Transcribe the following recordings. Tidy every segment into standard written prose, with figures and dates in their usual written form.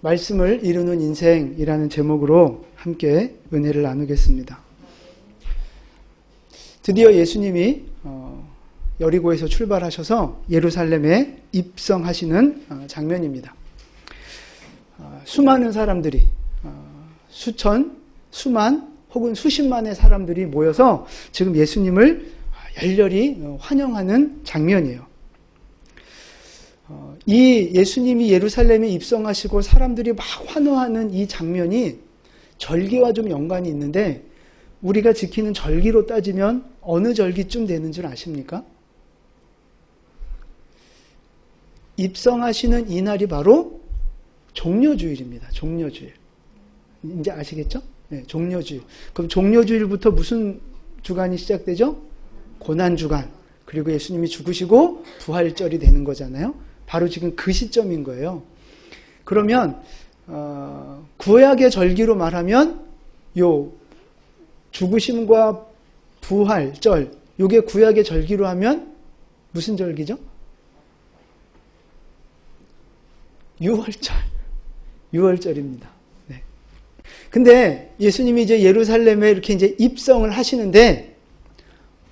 말씀을 이루는 인생이라는 제목으로 함께 은혜를 나누겠습니다. 드디어 예수님이 여리고에서 출발하셔서 예루살렘에 입성하시는 장면입니다. 수많은 사람들이 수천, 수만 혹은 수십만의 사람들이 모여서 지금 예수님을 열렬히 환영하는 장면이에요. 이 예수님이 예루살렘에 입성하시고 사람들이 막 환호하는 이 장면이 절기와 좀 연관이 있는데 우리가 지키는 절기로 따지면 어느 절기쯤 되는 줄 아십니까? 입성하시는 이 날이 바로 종려주일입니다. 종려주일. 이제 아시겠죠? 네, 종려주일. 그럼 종려주일부터 무슨 주간이 시작되죠? 고난주간. 그리고 예수님이 죽으시고 부활절이 되는 거잖아요. 바로 지금 그 시점인 거예요. 그러면 구약의 절기로 말하면 요 죽으심과 부활절, 요게 구약의 절기로 하면 무슨 절기죠? 유월절입니다. 네. 근데 예수님이 이제 예루살렘에 이렇게 이제 입성을 하시는데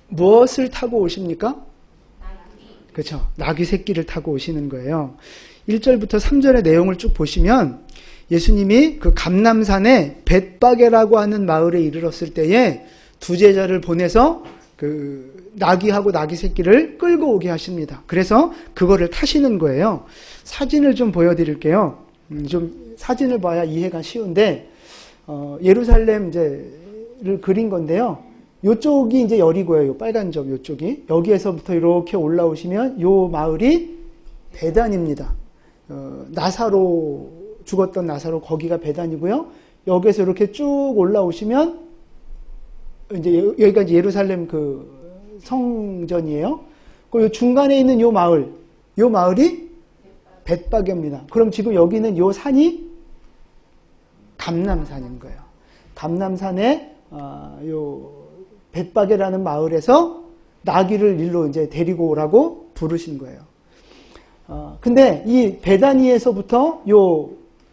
무엇을 타고 오십니까? 그렇죠. 나귀 새끼를 타고 오시는 거예요. 1절부터 3절의 내용을 쭉 보시면 예수님이 그 감람산에 벳바게라고 하는 마을에 이르렀을 때에 두 제자를 보내서 그 나귀하고 나귀 새끼를 끌고 오게 하십니다. 그래서 그거를 타시는 거예요. 사진을 좀 보여드릴게요. 좀 사진을 봐야 이해가 쉬운데 예루살렘 이제를 그린 건데요. 요쪽이 이제 여리고예요. 빨간 점 요쪽이. 여기에서부터 이렇게 올라오시면 요 마을이 베단입니다. 나사로 죽었던 나사로 거기가 베단이고요. 여기에서 이렇게 쭉 올라오시면 이제 여기가 이제 예루살렘 그 성전이에요. 그 중간에 있는 요 마을이 벳바게입니다. 그럼 지금 여기는 요 산이 감람산인 거예요. 감람산에 요 벳바게라는 마을에서 나귀를 일로 이제 데리고 오라고 부르신 거예요. 근데 이 베다니에서부터 요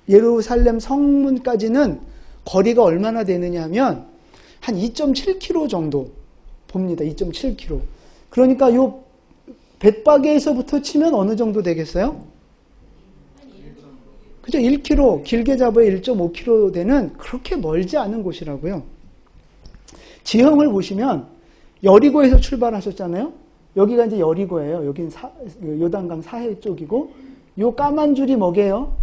예루살렘 성문까지는 거리가 얼마나 되느냐 하면 한 2.7km 정도 봅니다. 2.7km. 그러니까 요 벳바게에서부터 치면 어느 정도 되겠어요? 그죠? 1km, 길게 잡아야 1.5km 되는 그렇게 멀지 않은 곳이라고요. 지형을 보시면 여리고에서 출발하셨잖아요. 여기가 이제 여리고예요. 여긴 요단강 사해 쪽이고 요 까만 줄이 뭐게요?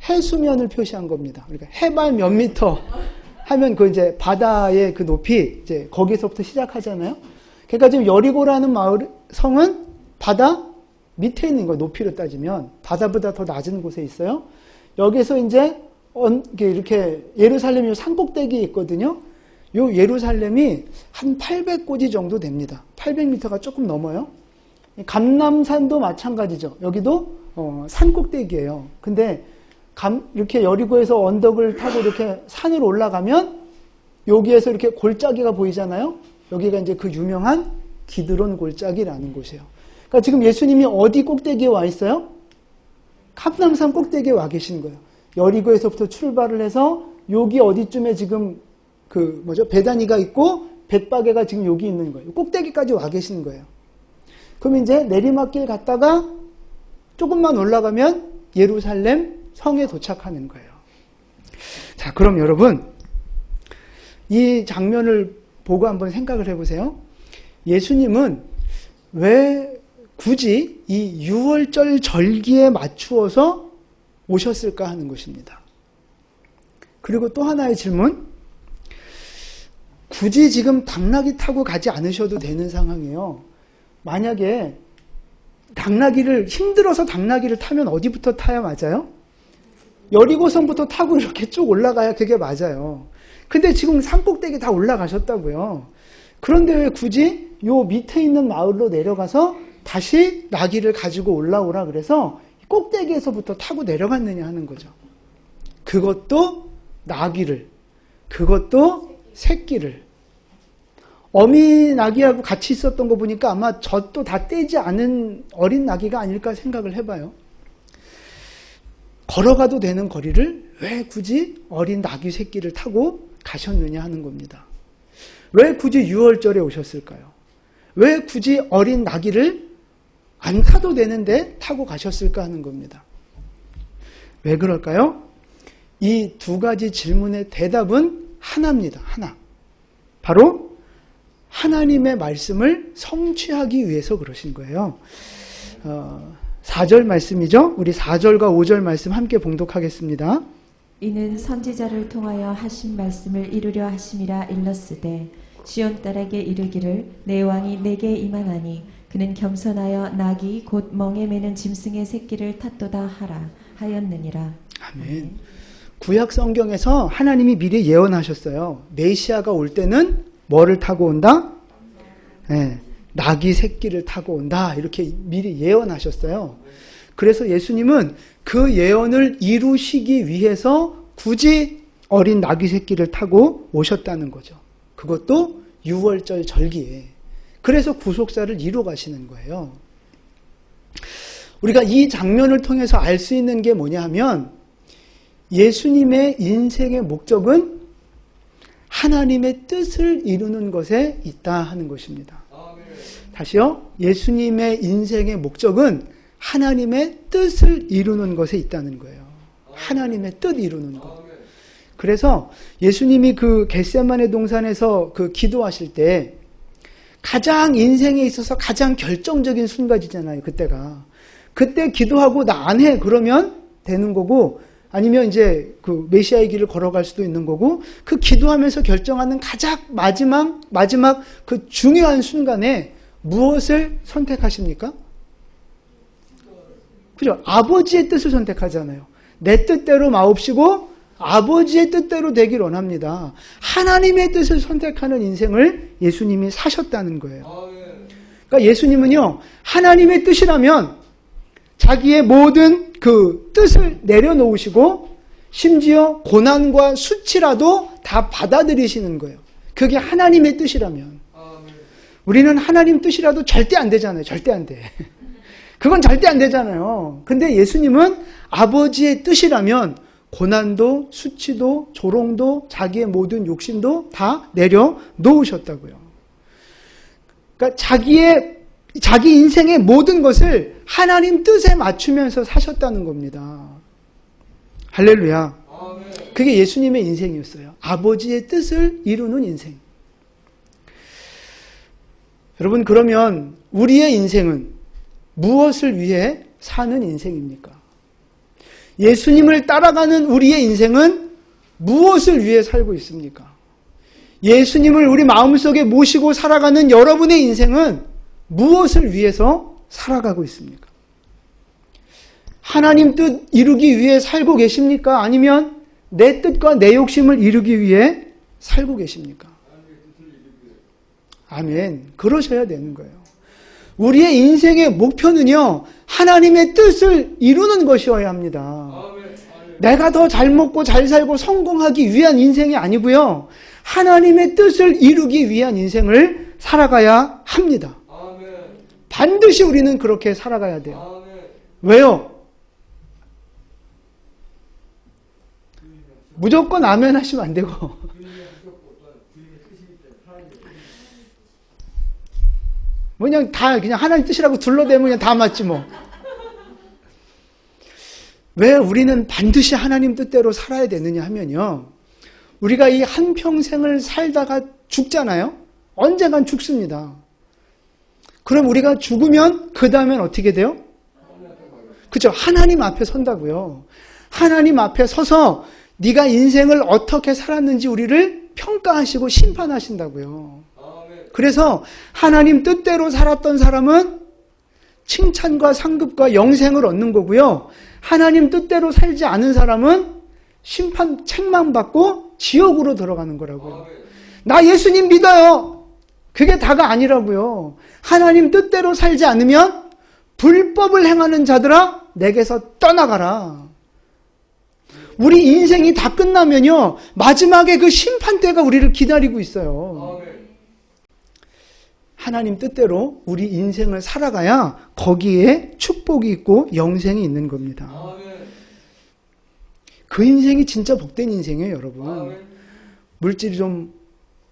해수면을 표시한 겁니다. 그러니까 해발 몇 미터 하면 그 이제 바다의 그 높이 이제 거기서부터 시작하잖아요. 그러니까 지금 여리고라는 마을 성은 바다 밑에 있는 거예요. 높이로 따지면 바다보다 더 낮은 곳에 있어요. 여기서 이제 이렇게 예루살렘이 산꼭대기에 있거든요. 요 예루살렘이 한 800고지 정도 됩니다. 800m가 조금 넘어요. 감람산도 마찬가지죠. 여기도 산꼭대기예요. 근데 이렇게 여리고에서 언덕을 타고 이렇게 산을 올라가면 여기에서 이렇게 골짜기가 보이잖아요. 여기가 이제 그 유명한 기드론 골짜기라는 곳이에요. 그러니까 지금 예수님이 어디 꼭대기에 와 있어요? 감람산 꼭대기에 와 계신 거예요. 여리고에서부터 출발을 해서 여기 어디쯤에 지금 베다니가 있고 벳바게가 지금 여기 있는 거예요. 꼭대기까지 와 계신 거예요. 그럼 이제 내리막길 갔다가 조금만 올라가면 예루살렘 성에 도착하는 거예요. 자, 그럼 여러분 이 장면을 보고 한번 생각을 해보세요. 예수님은 왜 굳이 이 유월절 절기에 맞추어서 오셨을까 하는 것입니다. 그리고 또 하나의 질문. 굳이 지금 당나귀 타고 가지 않으셔도 되는 상황이에요. 만약에 힘들어서 당나귀를 타면 어디부터 타야 맞아요? 여리고성부터 타고 이렇게 쭉 올라가야 그게 맞아요. 근데 지금 산꼭대기 다 올라가셨다고요. 그런데 왜 굳이 요 밑에 있는 마을로 내려가서 다시 나귀를 가지고 올라오라 그래서 꼭대기에서부터 타고 내려갔느냐 하는 거죠. 그것도 나귀를, 그것도 새끼를. 어미 나귀하고 같이 있었던 거 보니까 아마 젖도 다 떼지 않은 어린 나귀가 아닐까 생각을 해봐요. 걸어가도 되는 거리를 왜 굳이 어린 나귀 새끼를 타고 가셨느냐 하는 겁니다. 왜 굳이 6월절에 오셨을까요? 왜 굳이 어린 나귀를 안 타도 되는데 타고 가셨을까 하는 겁니다. 왜 그럴까요? 이 두 가지 질문의 대답은 하나입니다. 하나. 바로 하나님의 말씀을 성취하기 위해서 그러신 거예요. 4절 말씀이죠. 우리 4절과 5절 말씀 함께 봉독하겠습니다. 이는 선지자를 통하여 하신 말씀을 이루려 하심이라 일렀으되 시온 딸에게 이르기를 내 왕이 내게 임하나니 그는 겸손하여 나귀 곧 멍에 매는 짐승의 새끼를 탔도다 하라 하였느니라. 아멘. 구약 성경에서 하나님이 미리 예언하셨어요. 메시아가 올 때는 뭐를 타고 온다? 네, 나귀 새끼를 타고 온다. 이렇게 미리 예언하셨어요. 그래서 예수님은 그 예언을 이루시기 위해서 굳이 어린 나귀 새끼를 타고 오셨다는 거죠. 그것도 6월절 절기에. 그래서 구속사를 이루어 가시는 거예요. 우리가 이 장면을 통해서 알 수 있는 게 뭐냐 하면 예수님의 인생의 목적은 하나님의 뜻을 이루는 것에 있다 하는 것입니다. 다시요. 예수님의 인생의 목적은 하나님의 뜻을 이루는 것에 있다는 거예요. 하나님의 뜻 이루는 것. 그래서 예수님이 그 겟세마네 동산에서 그 기도하실 때 가장 인생에 있어서 가장 결정적인 순간이잖아요. 그때가. 그때 기도하고 나 안 해 그러면 되는 거고 아니면 이제 그 메시아의 길을 걸어갈 수도 있는 거고 그 기도하면서 결정하는 가장 마지막 그 중요한 순간에 무엇을 선택하십니까? 그죠? 아버지의 뜻을 선택하잖아요. 내 뜻대로 마옵시고 아버지의 뜻대로 되길 원합니다. 하나님의 뜻을 선택하는 인생을 예수님이 사셨다는 거예요. 그러니까 예수님은요, 하나님의 뜻이라면 자기의 모든 그 뜻을 내려놓으시고 심지어 고난과 수치라도 다 받아들이시는 거예요. 그게 하나님의 뜻이라면. 우리는 하나님 뜻이라도 절대 안 되잖아요. 절대 안 돼. 그건 절대 안 되잖아요. 근데 예수님은 아버지의 뜻이라면 고난도 수치도 조롱도 자기의 모든 욕심도 다 내려놓으셨다고요. 그러니까 자기 인생의 모든 것을 하나님 뜻에 맞추면서 사셨다는 겁니다. 할렐루야. 그게 예수님의 인생이었어요. 아버지의 뜻을 이루는 인생. 여러분, 그러면 우리의 인생은 무엇을 위해 사는 인생입니까? 예수님을 따라가는 우리의 인생은 무엇을 위해 살고 있습니까? 예수님을 우리 마음속에 모시고 살아가는 여러분의 인생은 무엇을 위해서 살아가고 있습니까? 하나님 뜻 이루기 위해 살고 계십니까? 아니면 내 뜻과 내 욕심을 이루기 위해 살고 계십니까? 아멘. 그러셔야 되는 거예요. 우리의 인생의 목표는요, 하나님의 뜻을 이루는 것이어야 합니다. 내가 더 잘 먹고 잘 살고 성공하기 위한 인생이 아니고요, 하나님의 뜻을 이루기 위한 인생을 살아가야 합니다. 반드시 우리는 그렇게 살아가야 돼요. 왜요? 무조건 아멘 하시면 안 되고. 그냥 하나님 뜻이라고 둘러대면 그냥 다 맞지 뭐. 왜 우리는 반드시 하나님 뜻대로 살아야 되느냐 하면요, 우리가 이 한평생을 살다가 죽잖아요. 언젠간 죽습니다. 그럼 우리가 죽으면 그 다음엔 어떻게 돼요? 그렇죠. 하나님 앞에 선다고요. 하나님 앞에 서서 네가 인생을 어떻게 살았는지 우리를 평가하시고 심판하신다고요. 그래서 하나님 뜻대로 살았던 사람은 칭찬과 상급과 영생을 얻는 거고요. 하나님 뜻대로 살지 않은 사람은 심판, 책망받고 지옥으로 들어가는 거라고요. 나 예수님 믿어요. 그게 다가 아니라고요. 하나님 뜻대로 살지 않으면 불법을 행하는 자들아 내게서 떠나가라. 우리 인생이 다 끝나면요, 마지막에 그 심판대가 우리를 기다리고 있어요. 하나님 뜻대로 우리 인생을 살아가야 거기에 축복이 있고 영생이 있는 겁니다. 그 인생이 진짜 복된 인생이에요, 여러분.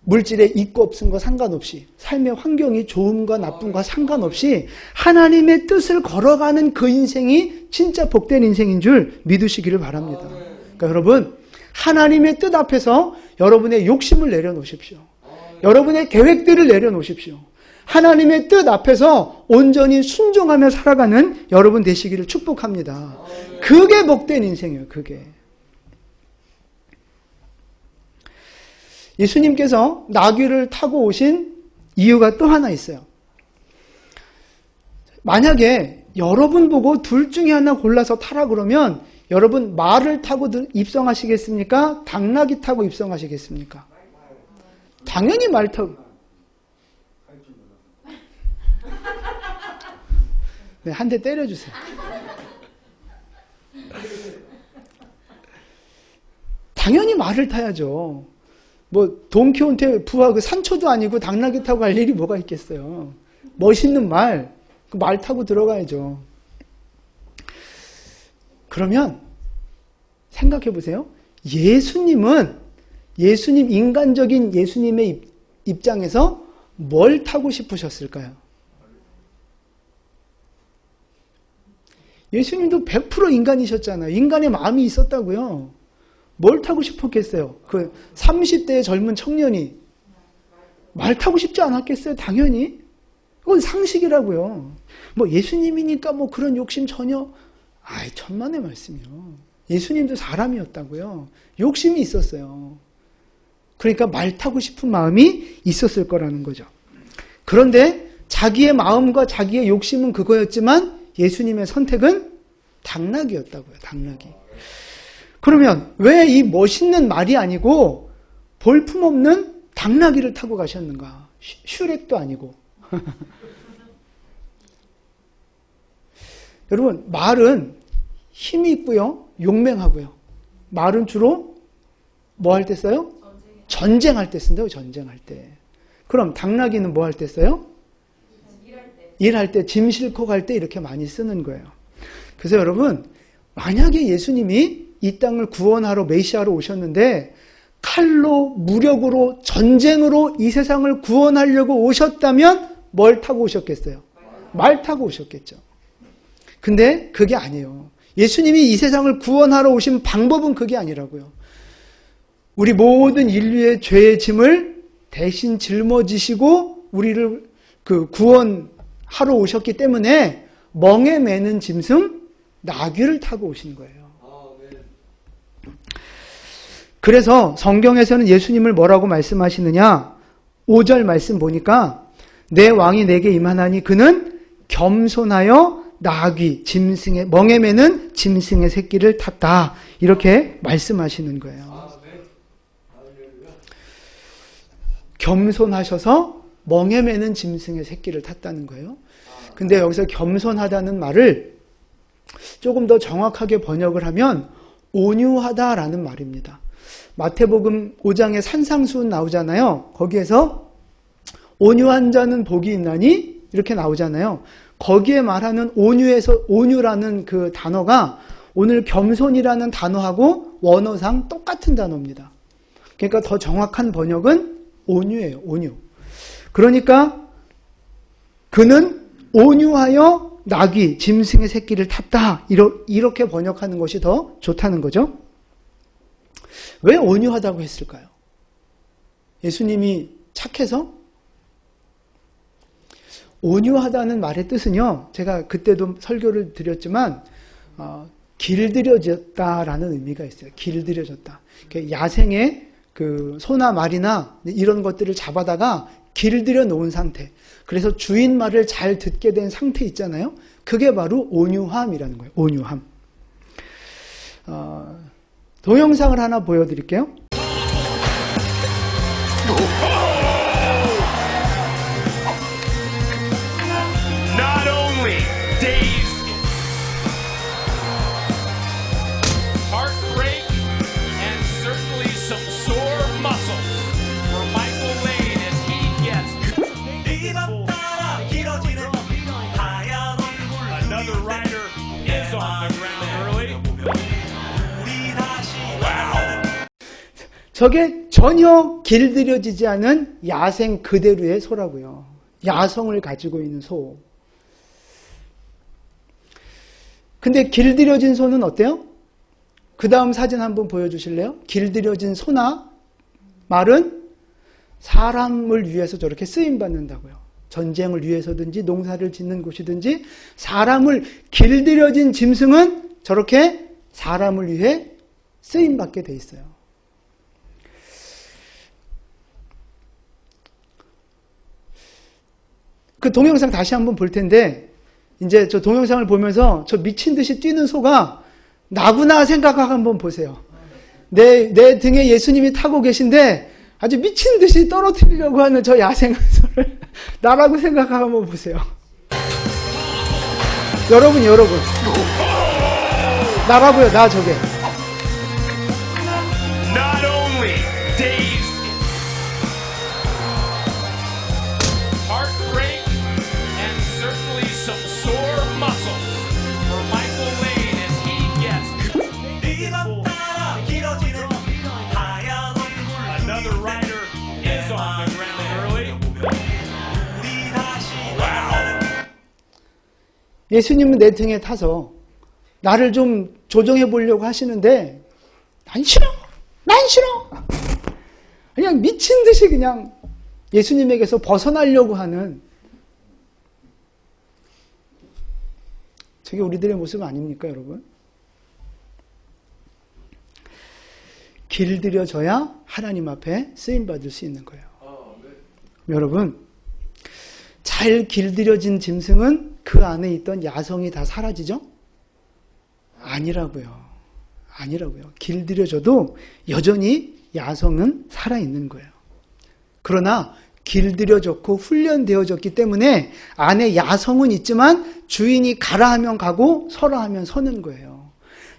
물질에 있고 없은 거 상관없이, 삶의 환경이 좋은가 나쁜가 상관없이 하나님의 뜻을 걸어가는 그 인생이 진짜 복된 인생인 줄 믿으시기를 바랍니다. 그러니까 여러분, 하나님의 뜻 앞에서 여러분의 욕심을 내려놓으십시오. 여러분의 계획들을 내려놓으십시오. 하나님의 뜻 앞에서 온전히 순종하며 살아가는 여러분 되시기를 축복합니다. 그게 복된 인생이에요, 그게. 예수님께서 나귀를 타고 오신 이유가 또 하나 있어요. 만약에 여러분 보고 둘 중에 하나 골라서 타라 그러면 여러분 말을 타고 입성하시겠습니까? 당나귀 타고 입성하시겠습니까? 당연히 말 타고. 네, 한 대 때려주세요. 당연히 말을 타야죠. 뭐 돈키호테 부하 그 산초도 아니고 당나귀 타고 갈 일이 뭐가 있겠어요. 멋있는 말, 그 말 타고 들어가야죠. 그러면 생각해 보세요. 예수님 인간적인 예수님의 입장에서 뭘 타고 싶으셨을까요? 예수님도 100% 인간이셨잖아요. 인간의 마음이 있었다고요. 뭘 타고 싶었겠어요? 그 30대의 젊은 청년이 말 타고 싶지 않았겠어요? 당연히. 그건 상식이라고요. 뭐 예수님이니까 뭐 그런 욕심 전혀. 아이, 천만의 말씀이요. 예수님도 사람이었다고요. 욕심이 있었어요. 그러니까 말 타고 싶은 마음이 있었을 거라는 거죠. 그런데 자기의 마음과 자기의 욕심은 그거였지만 예수님의 선택은 당나귀였다고요. 당나귀. 그러면 왜 이 멋있는 말이 아니고 볼품없는 당나귀를 타고 가셨는가? 슈렉도 아니고. 여러분, 말은 힘이 있고요. 용맹하고요. 말은 주로 뭐 할 때 써요? 전쟁할 때 쓴다고, 전쟁할 때. 그럼 당나귀는 뭐 할 때 써요? 일할 때, 짐 싣고 갈 때 이렇게 많이 쓰는 거예요. 그래서 여러분, 만약에 예수님이 이 땅을 구원하러 메시아로 오셨는데 칼로, 무력으로, 전쟁으로 이 세상을 구원하려고 오셨다면 뭘 타고 오셨겠어요? 말 타고 오셨겠죠. 근데 그게 아니에요. 예수님이 이 세상을 구원하러 오신 방법은 그게 아니라고요. 우리 모든 인류의 죄의 짐을 대신 짊어지시고 우리를 구원하러 오셨기 때문에 멍에 매는 짐승 나귀를 타고 오신 거예요. 그래서 성경에서는 예수님을 뭐라고 말씀하시느냐? 5절 말씀 보니까 내 왕이 내게 임하나니 그는 겸손하여 나귀, 짐승의, 멍에 매는 짐승의 새끼를 탔다. 이렇게 말씀하시는 거예요. 겸손하셔서 멍에 매는 짐승의 새끼를 탔다는 거예요. 근데 여기서 겸손하다는 말을 조금 더 정확하게 번역을 하면 온유하다라는 말입니다. 마태복음 5장에 산상수훈 나오잖아요. 거기에서 온유한 자는 복이 있나니 이렇게 나오잖아요. 거기에 말하는 온유라는 그 단어가 오늘 겸손이라는 단어하고 원어상 똑같은 단어입니다. 그러니까 더 정확한 번역은 온유예요. 온유. 그러니까 그는 온유하여 나귀, 짐승의 새끼를 탔다. 이렇게 번역하는 것이 더 좋다는 거죠. 왜 온유하다고 했을까요? 예수님이 착해서? 온유하다는 말의 뜻은요, 제가 그때도 설교를 드렸지만 길들여졌다라는 의미가 있어요. 길들여졌다. 야생의 그 소나 말이나 이런 것들을 잡아다가 길들여 놓은 상태. 그래서 주인 말을 잘 듣게 된 상태 있잖아요. 그게 바로 온유함이라는 거예요. 온유함. 동영상을 하나 보여드릴게요. Not only dazed, heartbreak, and certainly some sore muscles for Michael Lane as he gets another rider is on the ground early. 저게 전혀 길들여지지 않은 야생 그대로의 소라고요. 야성을 가지고 있는 소. 근데 길들여진 소는 어때요? 그 다음 사진 한번 보여주실래요? 길들여진 소나 말은 사람을 위해서 저렇게 쓰임받는다고요. 전쟁을 위해서든지 농사를 짓는 곳이든지 사람을 길들여진 짐승은 저렇게 사람을 위해 쓰임받게 돼 있어요. 그 동영상 다시 한번 볼 텐데 이제 저 동영상을 보면서 저 미친 듯이 뛰는 소가 나구나 생각하고 한번 보세요. 내 등에 예수님이 타고 계신데 아주 미친 듯이 떨어뜨리려고 하는 저 야생한 소를 나라고 생각하고 한번 보세요. 여러분 나라고요. 나 저게. Not only dazed, heartbreak, and certainly some sore muscles for Michael Lane as he gets another rider is on the ground early. Wow. 예수님은 내 등에 타서 나를 좀 조정해 보려고 하시는데 난 싫어. 그냥 미친 듯이 그냥 예수님에게서 벗어나려고 하는 저게 우리들의 모습 아닙니까, 여러분? 길들여져야 하나님 앞에 쓰임받을 수 있는 거예요. 여러분, 잘 길들여진 짐승은 그 안에 있던 야성이 다 사라지죠? 아니라고요. 길들여져도 여전히 야성은 살아있는 거예요. 그러나 길들여졌고 훈련되어졌기 때문에 안에 야성은 있지만 주인이 가라 하면 가고 서라 하면 서는 거예요.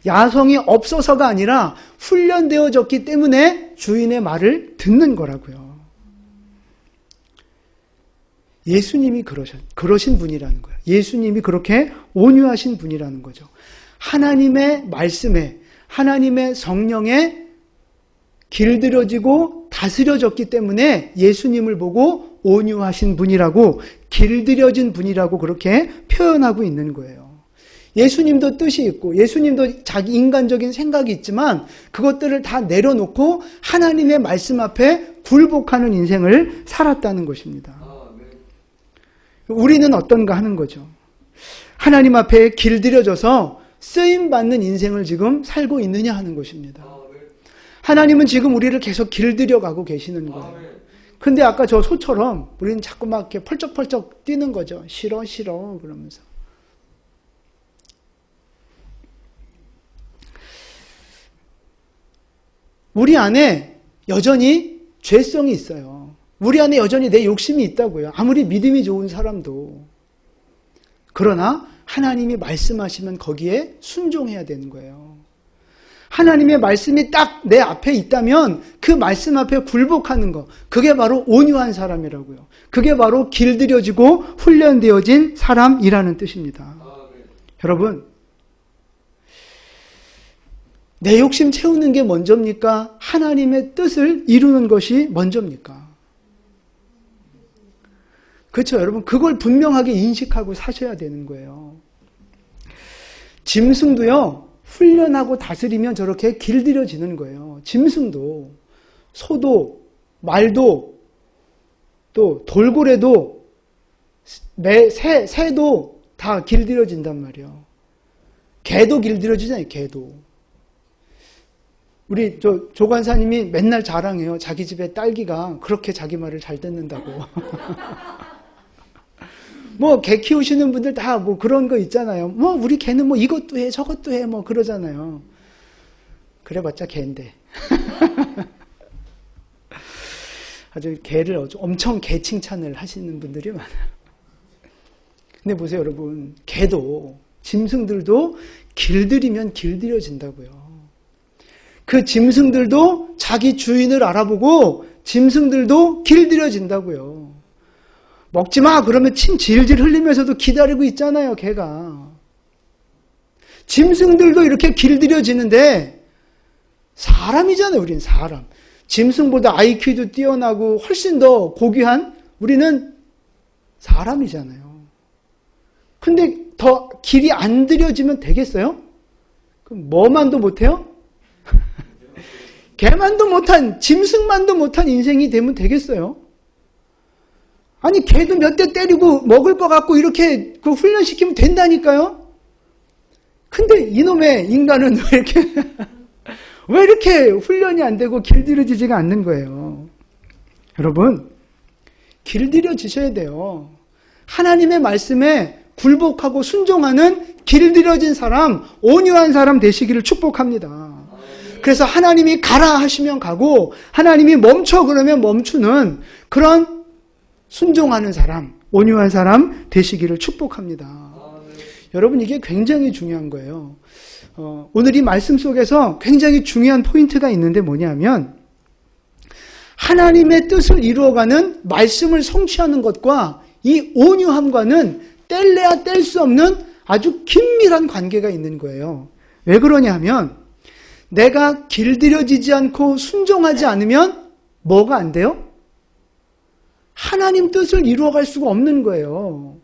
야성이 없어서가 아니라 훈련되어졌기 때문에 주인의 말을 듣는 거라고요. 예수님이 그러신 분이라는 거예요. 예수님이 그렇게 온유하신 분이라는 거죠. 하나님의 말씀에, 하나님의 성령에 길들여지고 다스려졌기 때문에 예수님을 보고 온유하신 분이라고, 길들여진 분이라고 그렇게 표현하고 있는 거예요. 예수님도 뜻이 있고 예수님도 자기 인간적인 생각이 있지만 그것들을 다 내려놓고 하나님의 말씀 앞에 굴복하는 인생을 살았다는 것입니다. 우리는 어떤가 하는 거죠. 하나님 앞에 길들여져서 쓰임받는 인생을 지금 살고 있느냐 하는 것입니다. 하나님은 지금 우리를 계속 길들여가고 계시는 거예요. 근데 아까 저 소처럼 우리는 자꾸 막 이렇게 펄쩍펄쩍 뛰는 거죠. 싫어 그러면서. 우리 안에 여전히 죄성이 있어요. 우리 안에 여전히 내 욕심이 있다고요. 아무리 믿음이 좋은 사람도. 그러나 하나님이 말씀하시면 거기에 순종해야 되는 거예요. 하나님의 말씀이 딱 내 앞에 있다면 그 말씀 앞에 굴복하는 거, 그게 바로 온유한 사람이라고요. 그게 바로 길들여지고 훈련되어진 사람이라는 뜻입니다. 여러분, 내 욕심 채우는 게 먼저입니까? 하나님의 뜻을 이루는 것이 먼저입니까? 그렇죠, 여러분. 그걸 분명하게 인식하고 사셔야 되는 거예요. 짐승도요, 훈련하고 다스리면 저렇게 길들여지는 거예요. 짐승도, 소도, 말도, 또 돌고래도, 새도 다 길들여진단 말이에요. 개도 길들여지잖아요, 개도. 우리 조관사님이 맨날 자랑해요. 자기 집에 딸기가 그렇게 자기 말을 잘 듣는다고. 뭐 개 키우시는 분들 다 뭐 그런 거 있잖아요. 뭐 우리 개는 뭐 이것도 해 저것도 해 뭐 그러잖아요. 그래봤자 개인데. 아주 개를 엄청 개 칭찬을 하시는 분들이 많아요. 근데 보세요, 여러분. 개도, 짐승들도 길들이면 길들여진다고요. 그 짐승들도 자기 주인을 알아보고 짐승들도 길들여진다고요. 먹지 마 그러면 침 질질 흘리면서도 기다리고 있잖아요, 개가. 짐승들도 이렇게 길들여지는데 사람이잖아요, 우린 사람. 짐승보다 IQ도 뛰어나고 훨씬 더 고귀한 우리는 사람이잖아요. 근데 더 길이 안 들여지면 되겠어요? 그럼 뭐만도 못해요? 개만도 못한, 짐승만도 못한 인생이 되면 되겠어요? 아니, 개도 몇 대 때리고 먹을 것 같고 이렇게 그 훈련시키면 된다니까요? 근데 이놈의 인간은 왜 이렇게 훈련이 안 되고 길들여지지가 않는 거예요? 여러분, 길들여지셔야 돼요. 하나님의 말씀에 굴복하고 순종하는 길들여진 사람, 온유한 사람 되시기를 축복합니다. 그래서 하나님이 가라 하시면 가고 하나님이 멈춰 그러면 멈추는 그런 순종하는 사람, 온유한 사람 되시기를 축복합니다. 여러분, 이게 굉장히 중요한 거예요. 오늘 이 말씀 속에서 굉장히 중요한 포인트가 있는데 뭐냐면 하나님의 뜻을 이루어가는 말씀을 성취하는 것과 이 온유함과는 뗄래야 뗄 수 없는 아주 긴밀한 관계가 있는 거예요. 왜 그러냐 하면 내가 길들여지지 않고 순종하지 않으면 뭐가 안 돼요? 하나님 뜻을 이루어갈 수가 없는 거예요.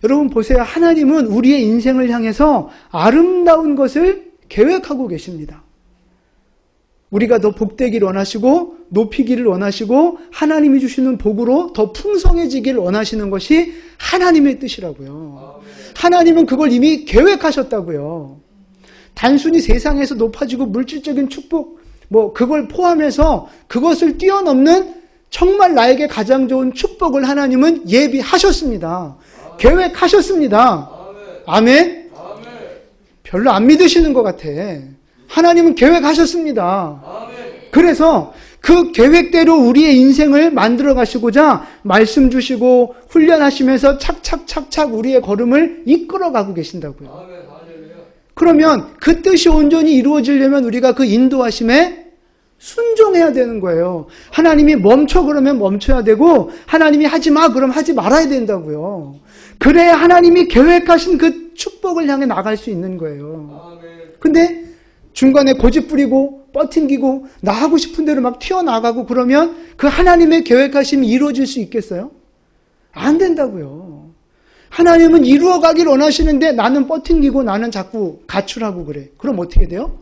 여러분 보세요. 하나님은 우리의 인생을 향해서 아름다운 것을 계획하고 계십니다. 우리가 더 복되기를 원하시고 높이기를 원하시고 하나님이 주시는 복으로 더 풍성해지기를 원하시는 것이 하나님의 뜻이라고요. 하나님은 그걸 이미 계획하셨다고요. 단순히 세상에서 높아지고 물질적인 축복, 그걸 포함해서 그것을 뛰어넘는 정말 나에게 가장 좋은 축복을 하나님은 예비하셨습니다. 계획하셨습니다. 아멘? 별로 안 믿으시는 것 같아. 하나님은 계획하셨습니다. 그래서 그 계획대로 우리의 인생을 만들어 가시고자 말씀 주시고 훈련하시면서 착착착착 우리의 걸음을 이끌어 가고 계신다고요. 그러면 그 뜻이 온전히 이루어지려면 우리가 그 인도하심에 순종해야 되는 거예요. 하나님이 멈춰 그러면 멈춰야 되고 하나님이 하지 마 그럼 하지 말아야 된다고요. 그래야 하나님이 계획하신 그 축복을 향해 나갈 수 있는 거예요. 근데 중간에 고집 부리고 뻗팅기고 나 하고 싶은 대로 막 튀어나가고 그러면 그 하나님의 계획하심이 이루어질 수 있겠어요? 안 된다고요. 하나님은 이루어가길 원하시는데 나는 뻗팅기고 나는 자꾸 가출하고 그래. 그럼 어떻게 돼요?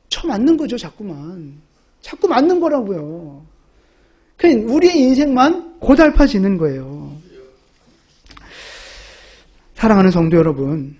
쳐맞는 거죠, 자꾸만. 자꾸 맞는 거라고요. 그러니까 우리의 인생만 고달파지는 거예요. 사랑하는 성도 여러분,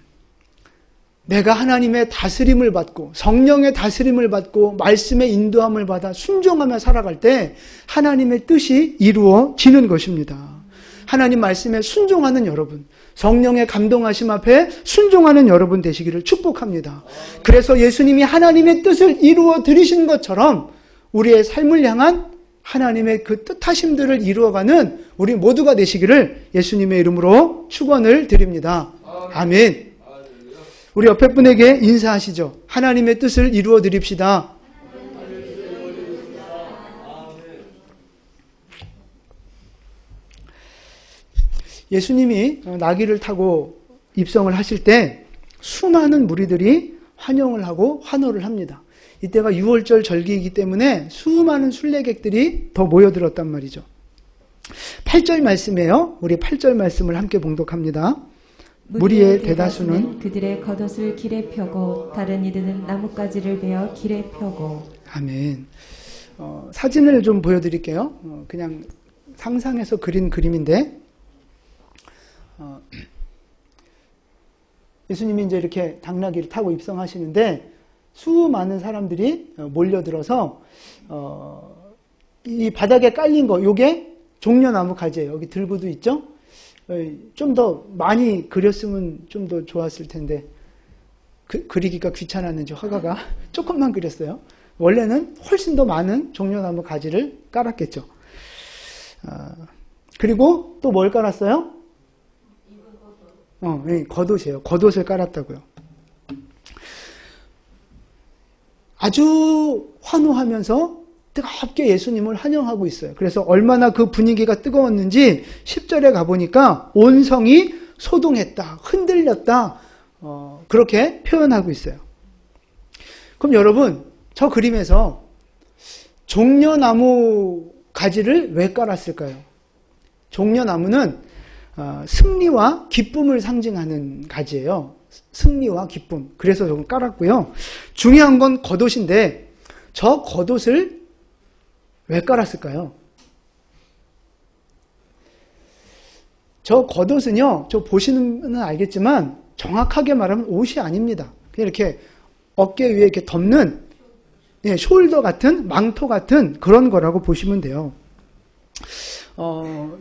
내가 하나님의 다스림을 받고 성령의 다스림을 받고 말씀의 인도함을 받아 순종하며 살아갈 때 하나님의 뜻이 이루어지는 것입니다. 하나님 말씀에 순종하는 여러분, 성령의 감동하심 앞에 순종하는 여러분 되시기를 축복합니다. 그래서 예수님이 하나님의 뜻을 이루어 드리신 것처럼 우리의 삶을 향한 하나님의 그 뜻하심들을 이루어가는 우리 모두가 되시기를 예수님의 이름으로 축원을 드립니다. 아멘. 우리 옆에 분에게 인사하시죠. 하나님의 뜻을 이루어 드립시다. 예수님이 나귀를 타고 입성을 하실 때 수많은 무리들이 환영을 하고 환호를 합니다. 이때가 6월절 절기이기 때문에 수많은 순례객들이 더 모여들었단 말이죠. 8절 말씀이에요. 우리 8절 말씀을 함께 봉독합니다. 무리의 대다수는 그들의 겉옷을 길에 펴고 다른 이들은 나뭇가지를 베어 길에 펴고. 아멘. 사진을 좀 보여드릴게요. 그냥 상상해서 그린 그림인데 예수님이 이제 이렇게 당나귀를 타고 입성하시는데 수많은 사람들이 몰려들어서 이 바닥에 깔린 거, 요게 종려나무 가지예요. 여기 들고도 있죠? 좀 더 많이 그렸으면 좀 더 좋았을 텐데 그리기가 귀찮았는지 화가가 조금만 그렸어요. 원래는 훨씬 더 많은 종려나무 가지를 깔았겠죠. 그리고 또 뭘 깔았어요? 겉옷이에요. 겉옷을 깔았다고요. 아주 환호하면서 뜨겁게 예수님을 환영하고 있어요. 그래서 얼마나 그 분위기가 뜨거웠는지 10절에 가보니까 온 성이 소동했다, 흔들렸다, 그렇게 표현하고 있어요. 그럼 여러분, 저 그림에서 종려나무 가지를 왜 깔았을까요? 종려나무는 승리와 기쁨을 상징하는 가지예요. 승리와 기쁨. 그래서 저건 깔았고요. 중요한 건 겉옷인데 저 겉옷을 왜 깔았을까요? 저 겉옷은요, 저 보시면 알겠지만 정확하게 말하면 옷이 아닙니다. 그냥 이렇게 어깨 위에 이렇게 덮는 숄더 같은, 망토 같은 그런 거라고 보시면 돼요.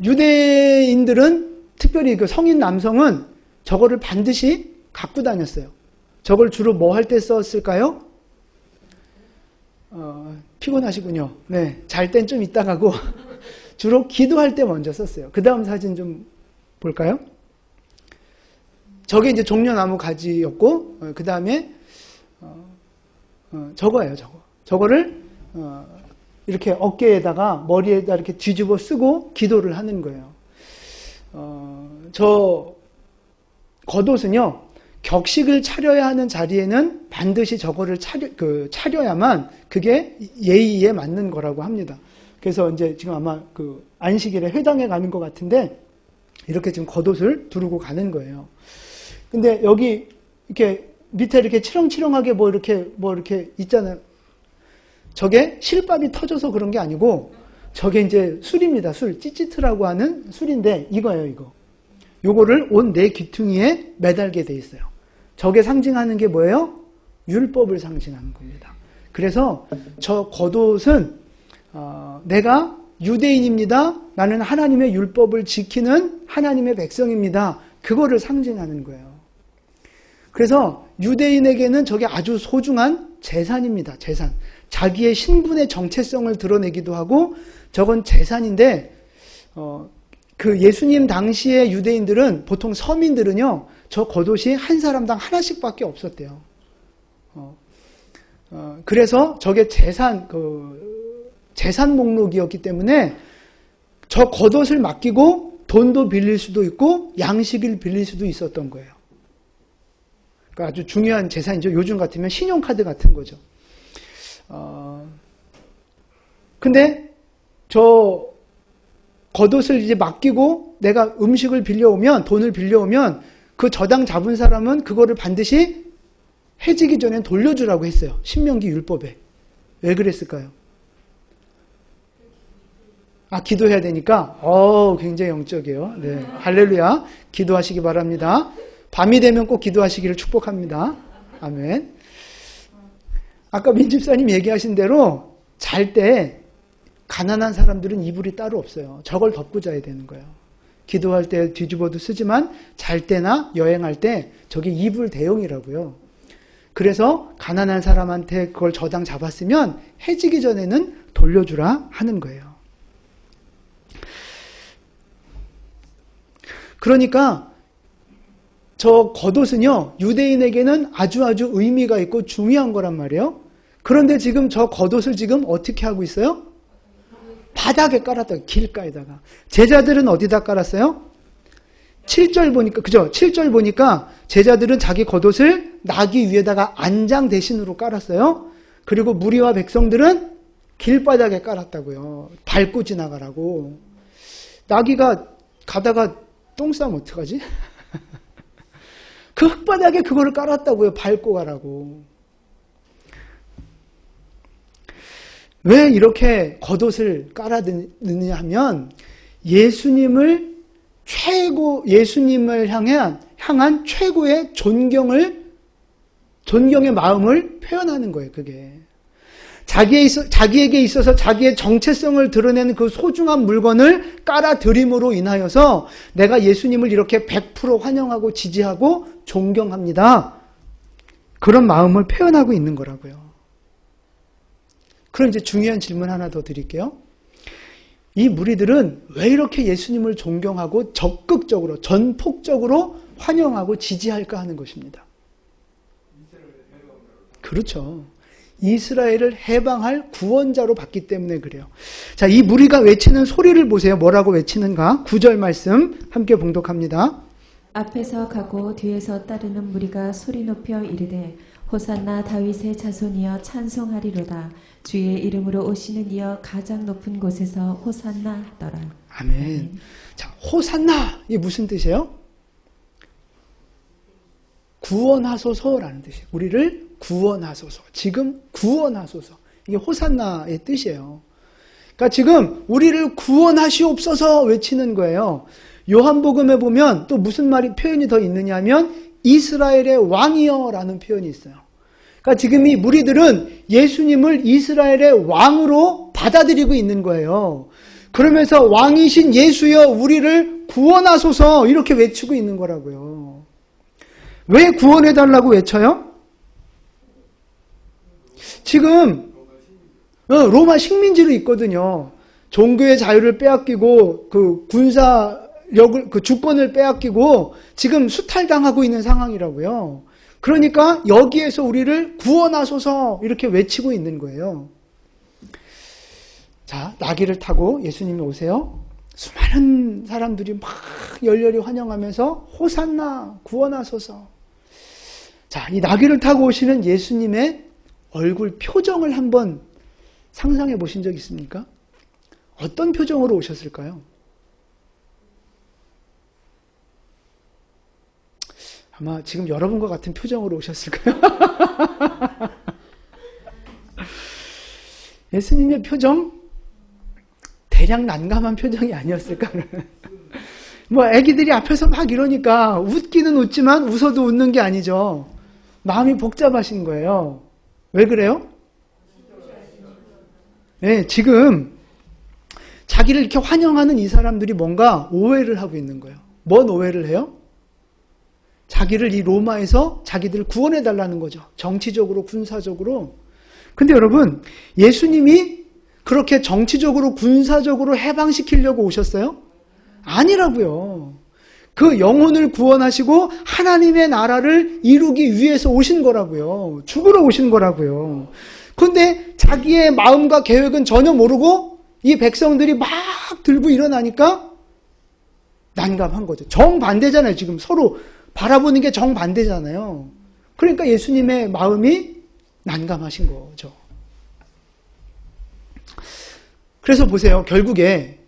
유대인들은 특별히 그 성인 남성은 저거를 반드시 갖고 다녔어요. 저걸 주로 뭐 할 때 썼을까요? 피곤하시군요. 네, 잘 땐 좀 이따 가고 주로 기도할 때 먼저 썼어요. 그 다음 사진 좀 볼까요? 저게 이제 종려나무 가지였고, 그 다음에 저거예요, 저거. 저거를 이렇게 어깨에다가 머리에다 이렇게 뒤집어 쓰고 기도를 하는 거예요. 저 겉옷은요, 격식을 차려야 하는 자리에는 반드시 저거를 차려야만 그게 예의에 맞는 거라고 합니다. 그래서 이제 지금 아마 그 안식일에 회당에 가는 것 같은데 이렇게 지금 겉옷을 두르고 가는 거예요. 근데 여기 이렇게 밑에 이렇게 치렁치렁하게 뭐 이렇게 있잖아요. 저게 실밥이 터져서 그런 게 아니고 저게 이제 술입니다. 술. 찌찌트라고 하는 술인데 이거예요, 이거. 요거를 옷 내 귀퉁이에 매달게 돼 있어요. 저게 상징하는 게 뭐예요? 율법을 상징하는 겁니다. 그래서 저 겉옷은 내가 유대인입니다. 나는 하나님의 율법을 지키는 하나님의 백성입니다. 그거를 상징하는 거예요. 그래서 유대인에게는 저게 아주 소중한 재산입니다. 재산. 자기의 신분의 정체성을 드러내기도 하고 저건 재산인데 그 예수님 당시의 유대인들은 보통 서민들은요, 저 겉옷이 한 사람당 하나씩밖에 없었대요. 그래서 저게 재산 목록이었기 때문에 저 겉옷을 맡기고 돈도 빌릴 수도 있고 양식을 빌릴 수도 있었던 거예요. 그러니까 아주 중요한 재산이죠. 요즘 같으면 신용카드 같은 거죠. 근데 저 겉옷을 이제 맡기고 내가 음식을 빌려오면, 돈을 빌려오면 그 저당 잡은 사람은 그거를 반드시 해지기 전에 돌려주라고 했어요. 신명기 율법에. 왜 그랬을까요? 기도해야 되니까? 굉장히 영적이에요. 네. 할렐루야. 기도하시기 바랍니다. 밤이 되면 꼭 기도하시기를 축복합니다. 아멘. 아까 민집사님 얘기하신 대로 잘 때 가난한 사람들은 이불이 따로 없어요. 저걸 덮고 자야 되는 거예요. 기도할 때 뒤집어도 쓰지만 잘 때나 여행할 때 저게 이불 대용이라고요. 그래서 가난한 사람한테 그걸 저당 잡았으면 해지기 전에는 돌려주라 하는 거예요. 그러니까 저 겉옷은요, 유대인에게는 아주 의미가 있고 중요한 거란 말이에요. 그런데 지금 저 겉옷을 지금 어떻게 하고 있어요? 바닥에 깔았다. 길가에다가. 제자들은 어디다 깔았어요? 7절 보니까, 그죠? 7절 보니까 제자들은 자기 겉옷을 나귀 위에다가 안장 대신으로 깔았어요. 그리고 무리와 백성들은 길바닥에 깔았다고요. 밟고 지나가라고. 나귀가 가다가 똥 싸면 어떡하지? 그 흙바닥에 그거를 깔았다고요. 밟고 가라고. 왜 이렇게 겉옷을 깔아드느냐 하면 예수님을 향한 최고의 존경의 마음을 표현하는 거예요. 그게. 자기에게 있어서 자기의 정체성을 드러내는 그 소중한 물건을 깔아드림으로 인하여서 내가 예수님을 이렇게 100% 환영하고 지지하고 존경합니다. 그런 마음을 표현하고 있는 거라고요. 그럼 이제 중요한 질문 하나 더 드릴게요. 이 무리들은 왜 이렇게 예수님을 존경하고 적극적으로, 전폭적으로 환영하고 지지할까 하는 것입니다. 그렇죠. 이스라엘을 해방할 구원자로 봤기 때문에 그래요. 자, 이 무리가 외치는 소리를 보세요. 뭐라고 외치는가? 9절 말씀 함께 봉독합니다. 앞에서 가고 뒤에서 따르는 무리가 소리 높여 이르되 호산나 다윗의 자손이여 찬송하리로다. 주의 이름으로 오시는 이여 가장 높은 곳에서 호산나 떠라. 아멘. 자, 호산나 이게 무슨 뜻이에요? 구원하소서라는 뜻이에요. 우리를 구원하소서. 지금 구원하소서. 이게 호산나의 뜻이에요. 그러니까 지금 우리를 구원하시옵소서 외치는 거예요. 요한복음에 보면 또 무슨 표현이 더 있느냐 하면 이스라엘의 왕이여라는 표현이 있어요. 그러니까 지금 이 무리들은 예수님을 이스라엘의 왕으로 받아들이고 있는 거예요. 그러면서 왕이신 예수여 우리를 구원하소서 이렇게 외치고 있는 거라고요. 왜 구원해달라고 외쳐요? 지금 로마 식민지로 있거든요. 종교의 자유를 빼앗기고 그 군사력을 그 주권을 빼앗기고 지금 수탈당하고 있는 상황이라고요. 그러니까 여기에서 우리를 구원하소서 이렇게 외치고 있는 거예요. 자, 나귀를 타고 예수님이 오세요. 수많은 사람들이 막 열렬히 환영하면서 호산나 구원하소서. 자, 이 나귀를 타고 오시는 예수님의 얼굴 표정을 한번 상상해 보신 적 있습니까? 어떤 표정으로 오셨을까요? 아마 지금 여러분과 같은 표정으로 오셨을까요? 예수님의 표정? 대략 난감한 표정이 아니었을까? 뭐 애기들이 앞에서 막 이러니까 웃기는 웃지만 웃어도 웃는 게 아니죠. 마음이 복잡하신 거예요. 왜 그래요? 네, 지금 자기를 이렇게 환영하는 이 사람들이 뭔가 오해를 하고 있는 거예요. 뭔 오해를 해요? 자기를 이 로마에서 자기들을 구원해달라는 거죠. 정치적으로, 군사적으로. 근데 여러분, 예수님이 그렇게 정치적으로, 군사적으로 해방시키려고 오셨어요? 아니라고요. 그 영혼을 구원하시고 하나님의 나라를 이루기 위해서 오신 거라고요. 죽으러 오신 거라고요. 그런데 자기의 마음과 계획은 전혀 모르고 이 백성들이 막 들고 일어나니까 난감한 거죠. 정반대잖아요. 지금 서로 바라보는 게 정반대잖아요. 그러니까 예수님의 마음이 난감하신 거죠. 그래서 보세요. 결국에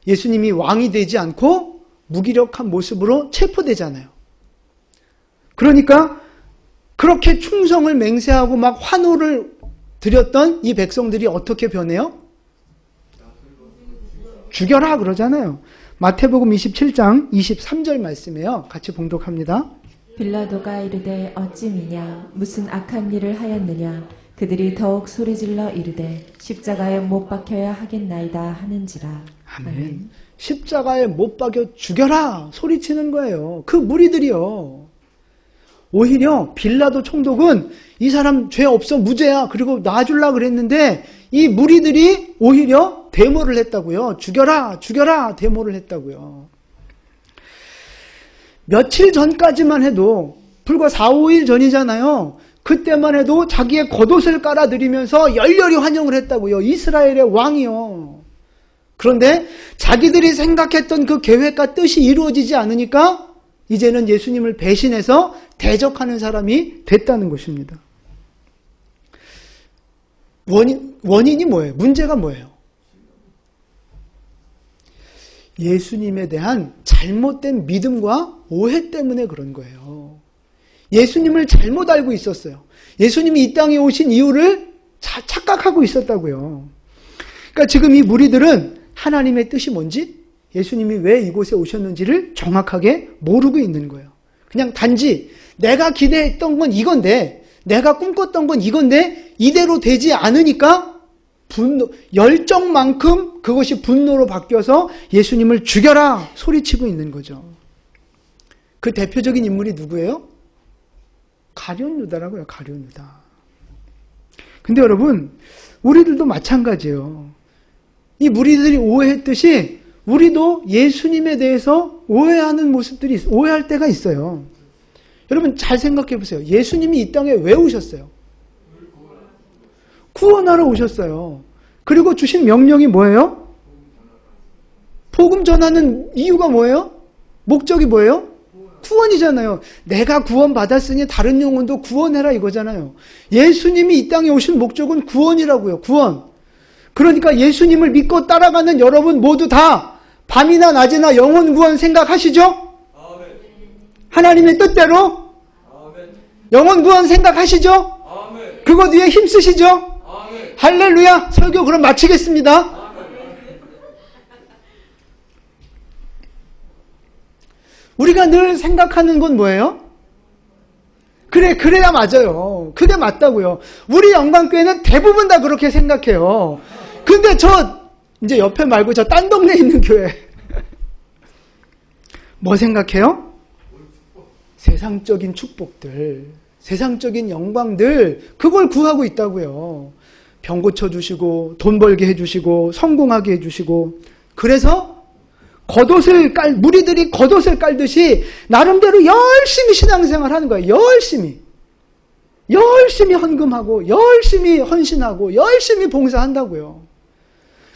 예수님이 왕이 되지 않고 무기력한 모습으로 체포되잖아요. 그러니까 그렇게 충성을 맹세하고 막 환호를 드렸던 이 백성들이 어떻게 변해요? 죽여라 그러잖아요. 마태복음 27장 23절 말씀이에요. 같이 봉독합니다. 빌라도가 이르되 어찌미냐 무슨 악한 일을 하였느냐 그들이 더욱 소리질러 이르되 십자가에 못 박혀야 하겠나이다 하는지라. 아멘. 십자가에 못 박여 죽여라 소리치는 거예요. 그 무리들이요. 오히려 빌라도 총독은 이 사람 죄 없어 무죄야 그리고 놔주려고 그랬는데 이 무리들이 오히려 데모를 했다고요. 죽여라 죽여라 데모를 했다고요. 며칠 전까지만 해도 불과 4, 5일 전이잖아요. 그때만 해도 자기의 겉옷을 깔아드리면서 열렬히 환영을 했다고요. 이스라엘의 왕이요. 그런데 자기들이 생각했던 그 계획과 뜻이 이루어지지 않으니까 이제는 예수님을 배신해서 대적하는 사람이 됐다는 것입니다. 원인이 뭐예요? 문제가 뭐예요? 예수님에 대한 잘못된 믿음과 오해 때문에 그런 거예요. 예수님을 잘못 알고 있었어요. 예수님이 이 땅에 오신 이유를 착각하고 있었다고요. 그러니까 지금 이 무리들은 하나님의 뜻이 뭔지, 예수님이 왜 이곳에 오셨는지를 정확하게 모르고 있는 거예요. 그냥 단지 내가 기대했던 건 이건데, 내가 꿈꿨던 건 이건데 이대로 되지 않으니까 분노, 열정만큼 그것이 분노로 바뀌어서 예수님을 죽여라 소리치고 있는 거죠. 그 대표적인 인물이 누구예요? 가룟 유다라고요. 가룟 유다. 근데 여러분, 우리들도 마찬가지예요. 이 무리들이 오해했듯이 우리도 예수님에 대해서 오해하는 모습들이 오해할 때가 있어요. 여러분 잘 생각해 보세요. 예수님이 이 땅에 왜 오셨어요? 구원하러 오셨어요. 그리고 주신 명령이 뭐예요? 복음 전하는 이유가 뭐예요? 목적이 뭐예요? 구원이잖아요. 내가 구원받았으니 다른 영혼도 구원해라 이거잖아요. 예수님이 이 땅에 오신 목적은 구원이라고요. 구원. 그러니까 예수님을 믿고 따라가는 여러분 모두 다 밤이나 낮이나 영혼 구원 생각하시죠? 하나님의 뜻대로 영혼 구원 생각하시죠? 그것 위에 힘쓰시죠? 할렐루야. 설교 그럼 마치겠습니다. 우리가 늘 생각하는 건 뭐예요? 그래야 맞아요. 그게 맞다고요. 우리 영광교회는 대부분 다 그렇게 생각해요. 근데 이제 옆에 말고 저 딴 동네에 있는 교회. 뭐 생각해요? 세상적인 축복들, 세상적인 영광들, 그걸 구하고 있다고요. 병 고쳐주시고, 돈 벌게 해주시고, 성공하게 해주시고, 그래서 무리들이 겉옷을 깔듯이 나름대로 열심히 신앙생활 하는 거예요. 열심히 헌금하고, 열심히 헌신하고, 열심히 봉사한다고요.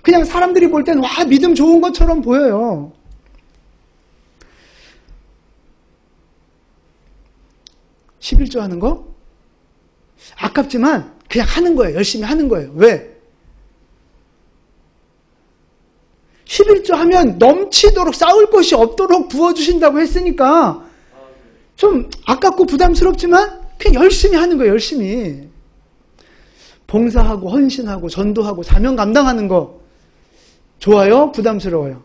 그냥 사람들이 볼 땐 와, 믿음 좋은 것처럼 보여요. (11조) 하는 거? 아깝지만 그냥 하는 거예요. 열심히 하는 거예요. 왜? 11조 하면 넘치도록 쌓을 것이 없도록 부어주신다고 했으니까 좀 아깝고 부담스럽지만 그냥 열심히 하는 거예요. 열심히. 봉사하고 헌신하고 전도하고 사명 감당하는 거 좋아요? 부담스러워요?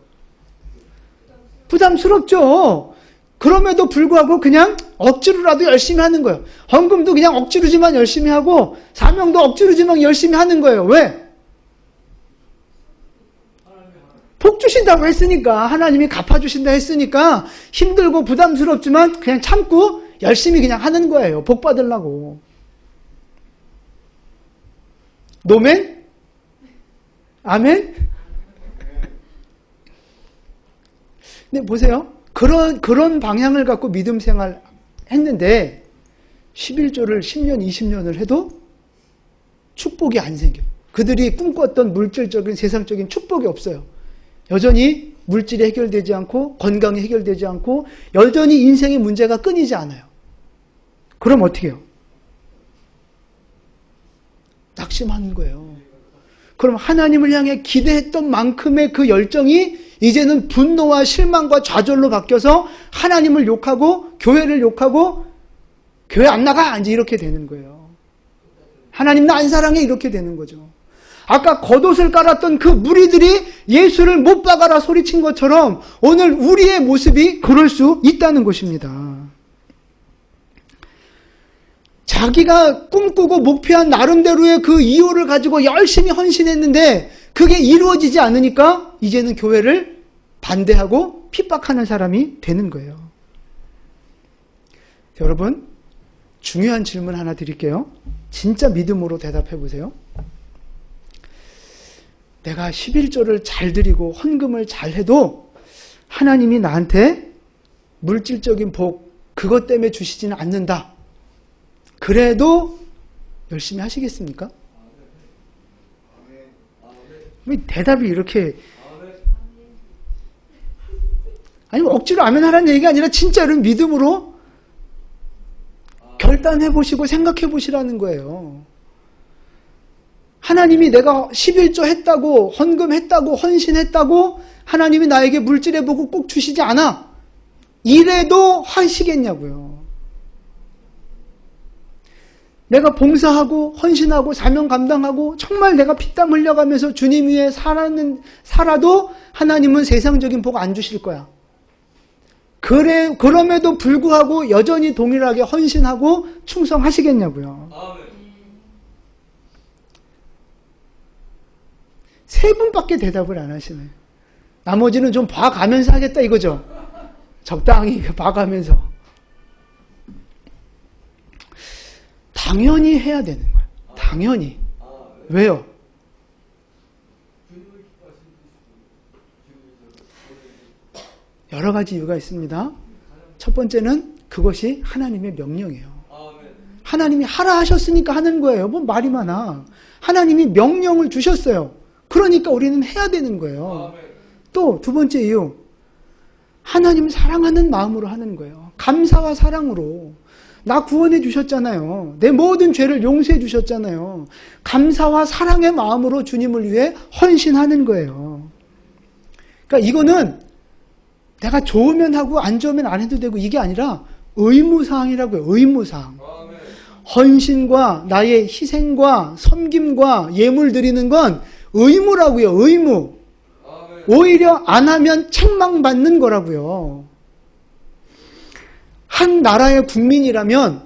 부담스럽죠. 그럼에도 불구하고 그냥 억지로라도 열심히 하는 거예요. 헌금도 그냥 억지로지만 열심히 하고 사명도 억지로지만 열심히 하는 거예요. 왜? 복 주신다고 했으니까, 하나님이 갚아주신다 했으니까 힘들고 부담스럽지만 그냥 참고 열심히 그냥 하는 거예요. 복 받으려고. 노멘? 아멘? 근데 보세요. 그런 방향을 갖고 믿음 생활 했는데 11조를 10년, 20년을 해도 축복이 안 생겨요. 그들이 꿈꿨던 물질적인 세상적인 축복이 없어요. 여전히 물질이 해결되지 않고 건강이 해결되지 않고 여전히 인생의 문제가 끊이지 않아요. 그럼 어떻게 해요? 낙심하는 거예요. 그럼 하나님을 향해 기대했던 만큼의 그 열정이 이제는 분노와 실망과 좌절로 바뀌어서 하나님을 욕하고 교회를 욕하고 교회 안 나가! 이제 이렇게 되는 거예요. 하나님 나 안 사랑해! 이렇게 되는 거죠. 아까 겉옷을 깔았던 그 무리들이 예수를 못 박아라 소리친 것처럼 오늘 우리의 모습이 그럴 수 있다는 것입니다. 자기가 꿈꾸고 목표한 나름대로의 그 이유를 가지고 열심히 헌신했는데 그게 이루어지지 않으니까 이제는 교회를 반대하고 핍박하는 사람이 되는 거예요. 여러분, 중요한 질문 하나 드릴게요. 진짜 믿음으로 대답해 보세요. 내가 11조를 잘 드리고 헌금을 잘 해도 하나님이 나한테 물질적인 복, 그것 때문에 주시지는 않는다. 그래도 열심히 하시겠습니까? 왜 대답이 이렇게, 아니면 억지로 아멘 하라는 얘기가 아니라 진짜로 믿음으로 결단해 보시고 생각해 보시라는 거예요. 하나님이 내가 11조 했다고, 헌금했다고, 헌신했다고 하나님이 나에게 물질의 복을 꼭 주시지 않아. 이래도 하시겠냐고요. 내가 봉사하고 헌신하고 사명 감당하고 정말 내가 피땀 흘려가면서 주님 위에 살아도 하나님은 세상적인 복 안 주실 거야. 그럼에도 불구하고 여전히 동일하게 헌신하고 충성하시겠냐고요. 세 분밖에 대답을 안 하시네. 나머지는 좀 봐가면서 하겠다 이거죠. 적당히 봐가면서. 당연히 해야 되는 거예요. 당연히. 왜요? 여러 가지 이유가 있습니다. 첫 번째는 그것이 하나님의 명령이에요. 하나님이 하라 하셨으니까 하는 거예요. 뭐 말이 많아. 하나님이 명령을 주셨어요. 그러니까 우리는 해야 되는 거예요. 또 두 번째 이유, 하나님 사랑하는 마음으로 하는 거예요. 감사와 사랑으로. 나 구원해 주셨잖아요. 내 모든 죄를 용서해 주셨잖아요. 감사와 사랑의 마음으로 주님을 위해 헌신하는 거예요. 그러니까 이거는 내가 좋으면 하고 안 좋으면 안 해도 되고 이게 아니라 의무사항이라고요. 의무사항. 헌신과 나의 희생과 섬김과 예물 드리는 건 의무라고요. 의무. 오히려 안 하면 책망받는 거라고요. 한 나라의 국민이라면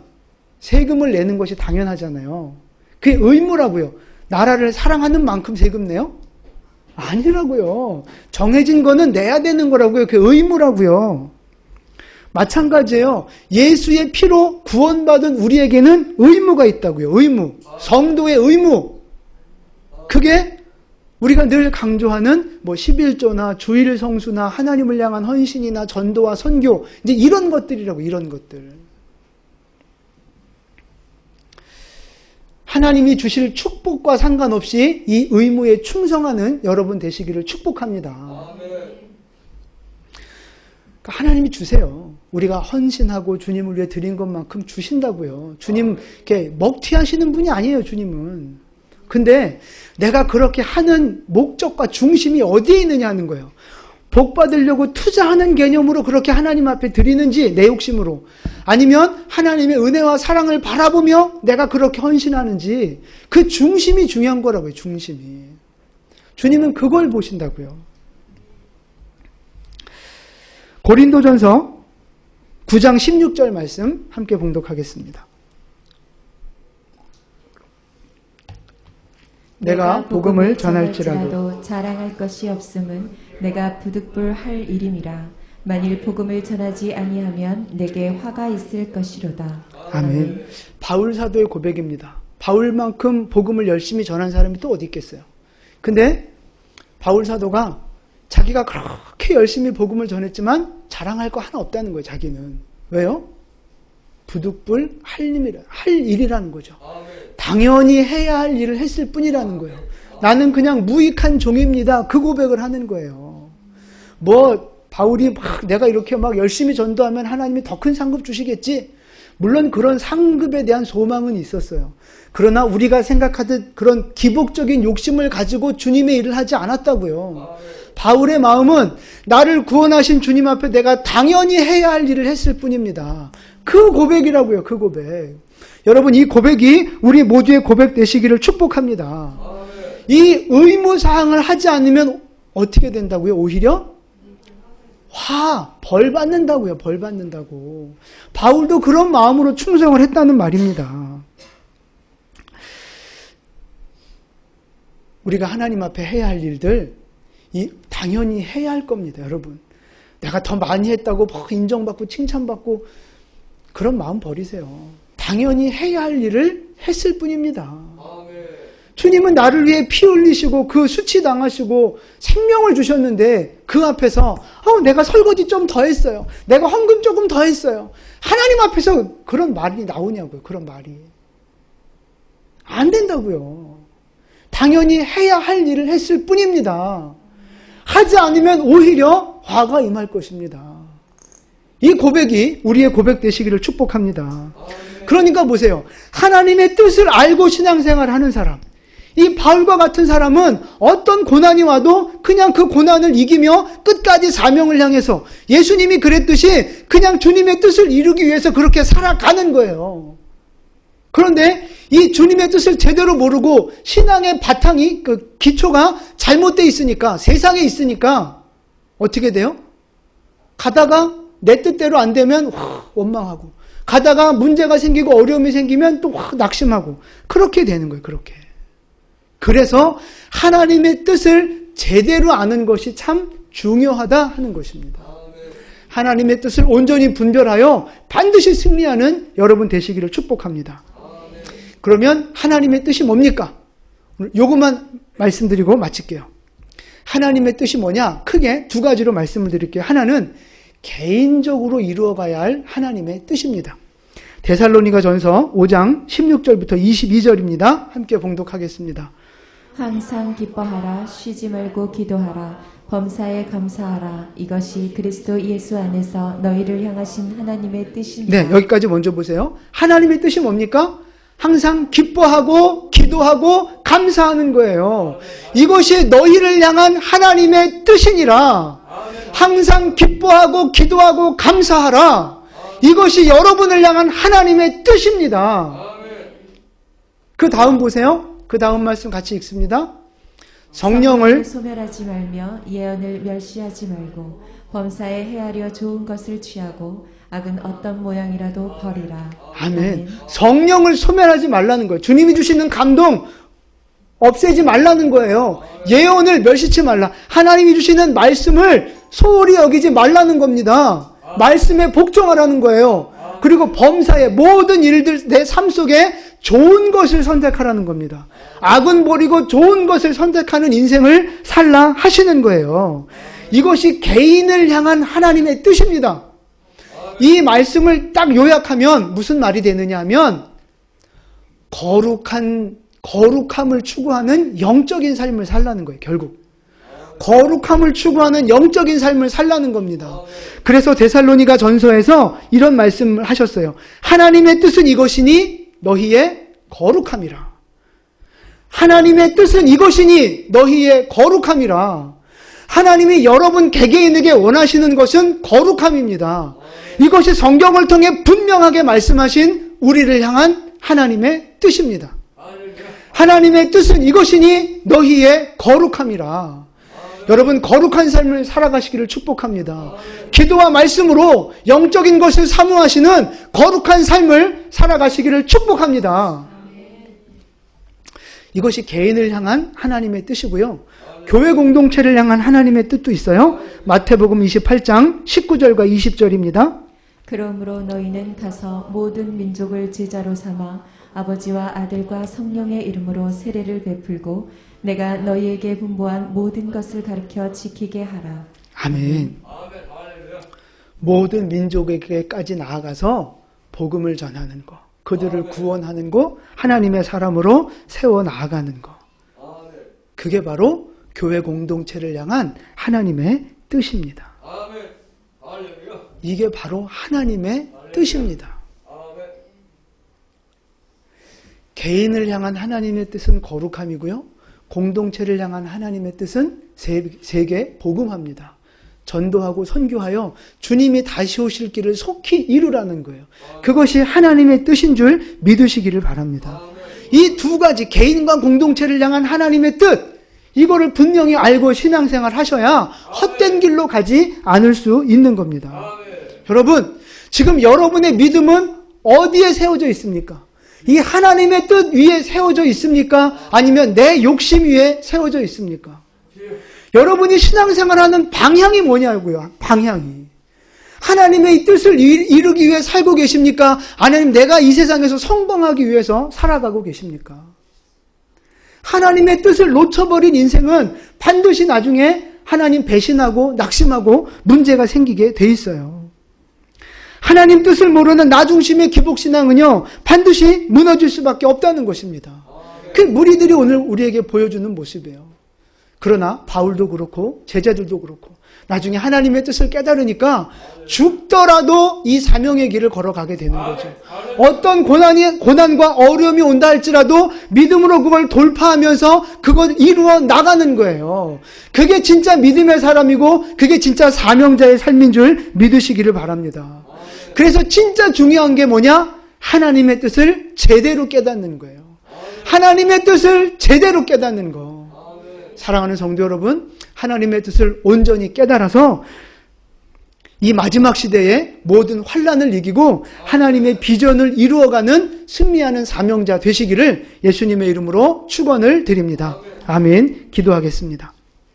세금을 내는 것이 당연하잖아요. 그게 의무라고요. 나라를 사랑하는 만큼 세금 내요? 아니라고요. 정해진 거는 내야 되는 거라고요. 그게 의무라고요. 마찬가지예요. 예수의 피로 구원받은 우리에게는 의무가 있다고요. 의무. 성도의 의무. 그게 우리가 늘 강조하는 11조나 주일 성수나 하나님을 향한 헌신이나 전도와 선교, 이제 이런 것들이라고, 이런 것들. 하나님이 주실 축복과 상관없이 이 의무에 충성하는 여러분 되시기를 축복합니다. 그러니까 하나님이 주세요. 우리가 헌신하고 주님을 위해 드린 것만큼 주신다고요. 주님 이렇게 먹튀하시는 분이 아니에요, 주님은. 근데 내가 그렇게 하는 목적과 중심이 어디에 있느냐 하는 거예요. 복 받으려고 투자하는 개념으로 그렇게 하나님 앞에 드리는지 내 욕심으로, 아니면 하나님의 은혜와 사랑을 바라보며 내가 그렇게 헌신하는지, 그 중심이 중요한 거라고요. 중심이. 주님은 그걸 보신다고요. 고린도전서 9장 16절 말씀 함께 봉독하겠습니다. 내가 복음을 전할지라도 자랑할 것이 없음은 내가 부득불할 일임이라. 만일 복음을 전하지 아니하면 내게 화가 있을 것이로다. 아멘. 바울 사도의 고백입니다. 바울만큼 복음을 열심히 전한 사람이 또 어디 있겠어요. 근데 바울 사도가 자기가 그렇게 열심히 복음을 전했지만 자랑할 거 하나 없다는 거예요. 자기는. 왜요? 부득불 할 일이라는 거죠. 당연히 해야 할 일을 했을 뿐이라는 거예요. 나는 그냥 무익한 종입니다. 그 고백을 하는 거예요. 바울이 내가 이렇게 열심히 전도하면 하나님이 더 큰 상급 주시겠지? 물론 그런 상급에 대한 소망은 있었어요. 그러나 우리가 생각하듯 그런 기복적인 욕심을 가지고 주님의 일을 하지 않았다고요. 바울의 마음은 나를 구원하신 주님 앞에 내가 당연히 해야 할 일을 했을 뿐입니다. 그 고백이라고요. 그 고백. 여러분, 이 고백이 우리 모두의 고백 되시기를 축복합니다. 이 의무사항을 하지 않으면 어떻게 된다고요? 오히려 벌 받는다고요. 벌 받는다고. 바울도 그런 마음으로 충성을 했다는 말입니다. 우리가 하나님 앞에 해야 할 일들 당연히 해야 할 겁니다. 여러분, 내가 더 많이 했다고 인정받고 칭찬받고 그런 마음 버리세요. 당연히 해야 할 일을 했을 뿐입니다. 주님은 나를 위해 피 흘리시고 그 수치당하시고 생명을 주셨는데 그 앞에서 내가 설거지 좀 더 했어요. 내가 헌금 조금 더 했어요. 하나님 앞에서 그런 말이 나오냐고요. 그런 말이. 안 된다고요. 당연히 해야 할 일을 했을 뿐입니다. 하지 않으면 오히려 화가 임할 것입니다. 이 고백이 우리의 고백 되시기를 축복합니다. 그러니까 보세요. 하나님의 뜻을 알고 신앙생활을 하는 사람, 이 바울과 같은 사람은 어떤 고난이 와도 그냥 그 고난을 이기며 끝까지 사명을 향해서, 예수님이 그랬듯이 그냥 주님의 뜻을 이루기 위해서 그렇게 살아가는 거예요. 그런데 이 주님의 뜻을 제대로 모르고 신앙의 바탕이, 그 기초가 잘못되어 있으니까, 세상에 있으니까 어떻게 돼요? 가다가 내 뜻대로 안 되면 원망하고, 가다가 문제가 생기고 어려움이 생기면 또 낙심하고, 그렇게 되는 거예요. 그렇게. 그래서 하나님의 뜻을 제대로 아는 것이 참 중요하다 하는 것입니다. 하나님의 뜻을 온전히 분별하여 반드시 승리하는 여러분 되시기를 축복합니다. 그러면 하나님의 뜻이 뭡니까? 오늘 요것만 말씀드리고 마칠게요. 하나님의 뜻이 뭐냐? 크게 두 가지로 말씀을 드릴게요. 하나는 개인적으로 이루어가야 할 하나님의 뜻입니다. 데살로니가전서 5장 16절부터 22절입니다. 함께 봉독하겠습니다. 항상 기뻐하라. 쉬지 말고 기도하라. 범사에 감사하라. 이것이 그리스도 예수 안에서 너희를 향하신 하나님의 뜻입니다. 네, 여기까지 먼저 보세요. 하나님의 뜻이 뭡니까? 항상 기뻐하고 기도하고 감사하는 거예요. 이것이 너희를 향한 하나님의 뜻이니라. 항상 기뻐하고 기도하고 감사하라. 이것이 여러분을 향한 하나님의 뜻입니다. 그 다음 보세요. 그 다음 말씀 같이 읽습니다. 성령을 소멸하지 말며 예언을 멸시하지 말고 범사에 헤아려 좋은 것을 취하고 악은 어떤 모양이라도 버리라. 아멘. 성령을 소멸하지 말라는 거예요. 주님이 주시는 감동 없애지 말라는 거예요. 예언을 멸시치 말라. 하나님이 주시는 말씀을 소홀히 여기지 말라는 겁니다. 말씀에 복종하라는 거예요. 그리고 범사의 모든 일들, 내 삶 속에 좋은 것을 선택하라는 겁니다. 악은 버리고 좋은 것을 선택하는 인생을 살라 하시는 거예요. 이것이 개인을 향한 하나님의 뜻입니다. 이 말씀을 딱 요약하면 무슨 말이 되느냐 하면 거룩함을 추구하는 영적인 삶을 살라는 거예요. 결국 거룩함을 추구하는 영적인 삶을 살라는 겁니다. 그래서 데살로니가 전서에서 이런 말씀을 하셨어요. 하나님의 뜻은 이것이니 너희의 거룩함이라. 하나님의 뜻은 이것이니 너희의 거룩함이라. 하나님이 여러분 개개인에게 원하시는 것은 거룩함입니다. 이것이 성경을 통해 분명하게 말씀하신 우리를 향한 하나님의 뜻입니다. 하나님의 뜻은 이것이니 너희의 거룩함이라. 여러분 거룩한 삶을 살아가시기를 축복합니다. 기도와 말씀으로 영적인 것을 사모하시는 거룩한 삶을 살아가시기를 축복합니다. 이것이 개인을 향한 하나님의 뜻이고요. 교회 공동체를 향한 하나님의 뜻도 있어요. 마태복음 28장 19절과 20절입니다. 그러므로 너희는 가서 모든 민족을 제자로 삼아 아버지와 아들과 성령의 이름으로 세례를 베풀고 내가 너희에게 분부한 모든 것을 가르쳐 지키게 하라. 아멘. 모든 민족에게까지 나아가서 복음을 전하는 것, 그들을 구원하는 것, 하나님의 사람으로 세워 나아가는 것. 그게 바로 교회 공동체를 향한 하나님의 뜻입니다. 이게 바로 하나님의 뜻입니다. 개인을 향한 하나님의 뜻은 거룩함이고요. 공동체를 향한 하나님의 뜻은 세계 복음합니다. 전도하고 선교하여 주님이 다시 오실 길을 속히 이루라는 거예요. 그것이 하나님의 뜻인 줄 믿으시기를 바랍니다. 이 두 가지 개인과 공동체를 향한 하나님의 뜻, 이거를 분명히 알고 신앙생활 하셔야 헛된 길로 가지 않을 수 있는 겁니다. 여러분, 지금 여러분의 믿음은 어디에 세워져 있습니까? 이 하나님의 뜻 위에 세워져 있습니까? 아니면 내 욕심 위에 세워져 있습니까? 여러분이 신앙생활하는 방향이 뭐냐고요. 방향이. 하나님의 이 뜻을 이루기 위해 살고 계십니까? 아니면 내가 이 세상에서 성공하기 위해서 살아가고 계십니까? 하나님의 뜻을 놓쳐버린 인생은 반드시 나중에 하나님 배신하고 낙심하고 문제가 생기게 돼 있어요. 하나님 뜻을 모르는 나 중심의 기복신앙은요, 반드시 무너질 수밖에 없다는 것입니다. 그 무리들이 오늘 우리에게 보여주는 모습이에요. 그러나 바울도 그렇고 제자들도 그렇고 나중에 하나님의 뜻을 깨달으니까 죽더라도 이 사명의 길을 걸어가게 되는 거죠. 어떤 고난과 어려움이 온다 할지라도 믿음으로 그걸 돌파하면서 그걸 이루어 나가는 거예요. 그게 진짜 믿음의 사람이고 그게 진짜 사명자의 삶인 줄 믿으시기를 바랍니다. 그래서 진짜 중요한 게 뭐냐? 하나님의 뜻을 제대로 깨닫는 거예요. 하나님의 뜻을 제대로 깨닫는 거. 사랑하는 성도 여러분, 하나님의 뜻을 온전히 깨달아서 이 마지막 시대에 모든 환난을 이기고 하나님의 비전을 이루어가는 승리하는 사명자 되시기를 예수님의 이름으로 축원을 드립니다. 아멘. 기도하겠습니다.